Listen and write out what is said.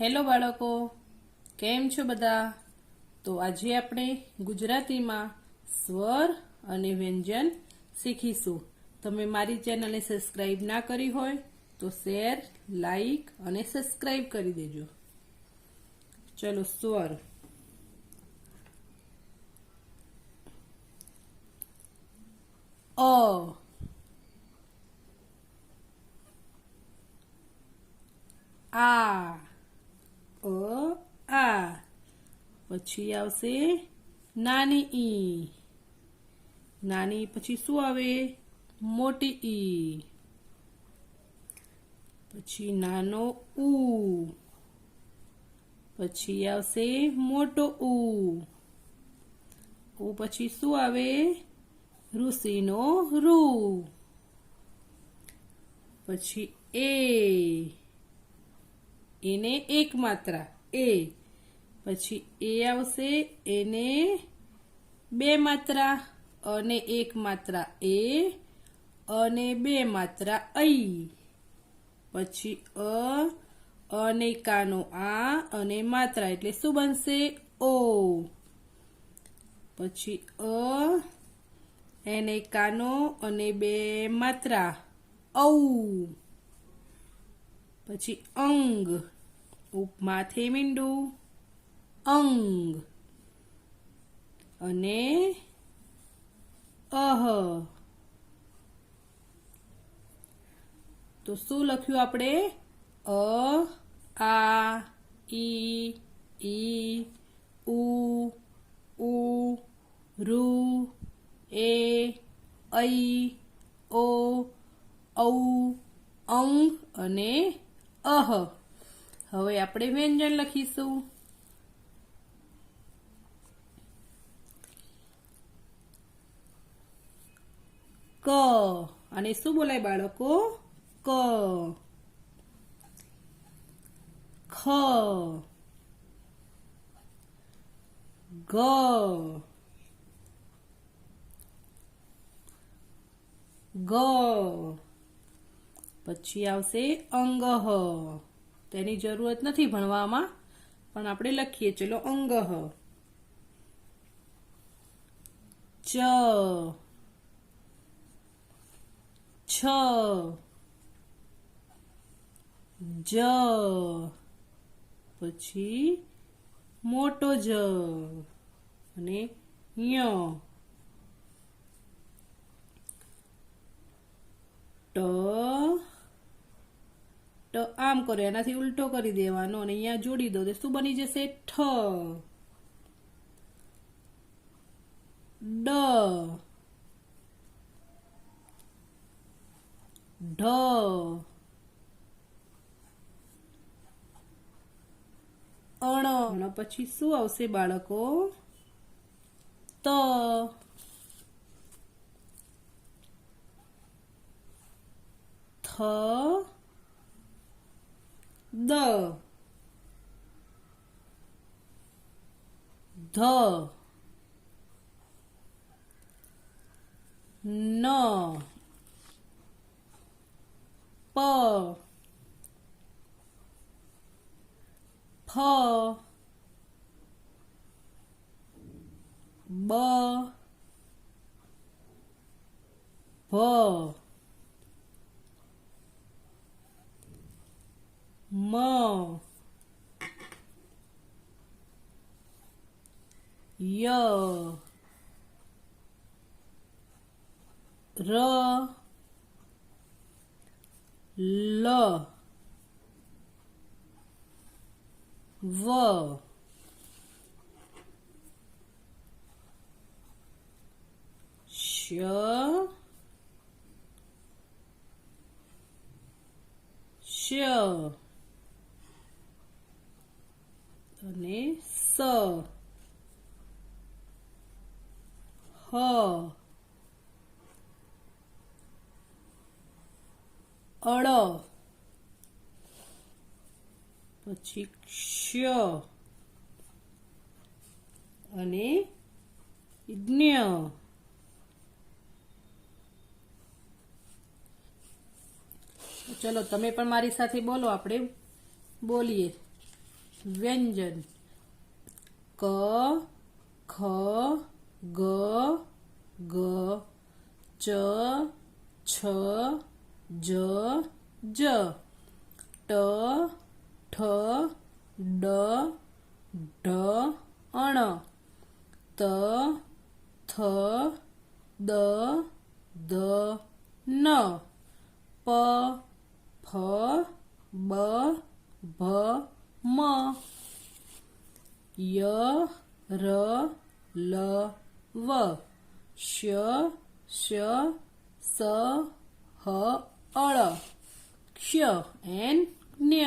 Hello બાળકો, કેમ છો બધા? તો આજે આપણે ગુજરાતીમાં સ્વર અને વ્યંજન શીખીશું. તમે મારી ચેનલને સબસ્ક્રાઇબ ના કરી હોય તો શેર, લાઈક અને સબસ્ક્રાઇબ કરી દેજો. ચલો, સ્વર. અ, આ, આ. પછી આવશે નાની ઈ. નાની પછી શું આવે? મોટી ઈ. પછી નાનો ઉ. પછી આવશે મોટો ઉ. ઉ પછી શું આવે? ઋષિનો રૂ. પછી એને એક માત્રા એ. પછી એ આવશે, એને બે માત્રા અને એક માત્રા એ અને બે માત્રા ઐ. પછી અને કાનો આ અને માત્રા એટલે શું બનશે? ઓ. પછી એને કાનો અને બે માત્રા ઔ. પછી અંગ, માથે મીંડું અંગ. અને અહ. તો શું લખ્યું આપણે? અ, આ, ઈ, ઉ, ઋ, એ, ઐ, ઓ, ઔ, અંગ અને અહ. હવે આપણે વ્યંજન લખીશું. ક. અને શું બોલાય બાળકો? ક. ખ. ગ. ગ. પછી આવશે અંગહ. તેની જરૂરત નથી ભણવામાં, પણ આપણે લખીએ. ચલો, અંગહ. ચ. છ. જ. પછી મોટો જ અને ય. ટ. આમ કરો, એનાથી ઉલટો કરી દેવાનો અને અહીંયા જોડી દો તો શું બની જશે? ઠ. ડ. ઢ. અણ. પછી શું આવશે બાળકો? ત. થ. દ. ધ. ન. પ. ફ. બ. ભ. મ. ય. ર. લ. વ. શ. શ. અને સ. હ. અળ. પછી ક્ષ અને જ્ઞ. ચલો, તમે પણ મારી સાથે બોલો, આપણે બોલીએ. વ્યંજન. ક ખ ગ ગ ચ છ જ જ ટ ઠ ડ ઢ અણ ત થ દ દ ન પ ફ બ ભ મ ય ર લ વ શ શ સ હ અળ ક્ષ એન જ્ઞ.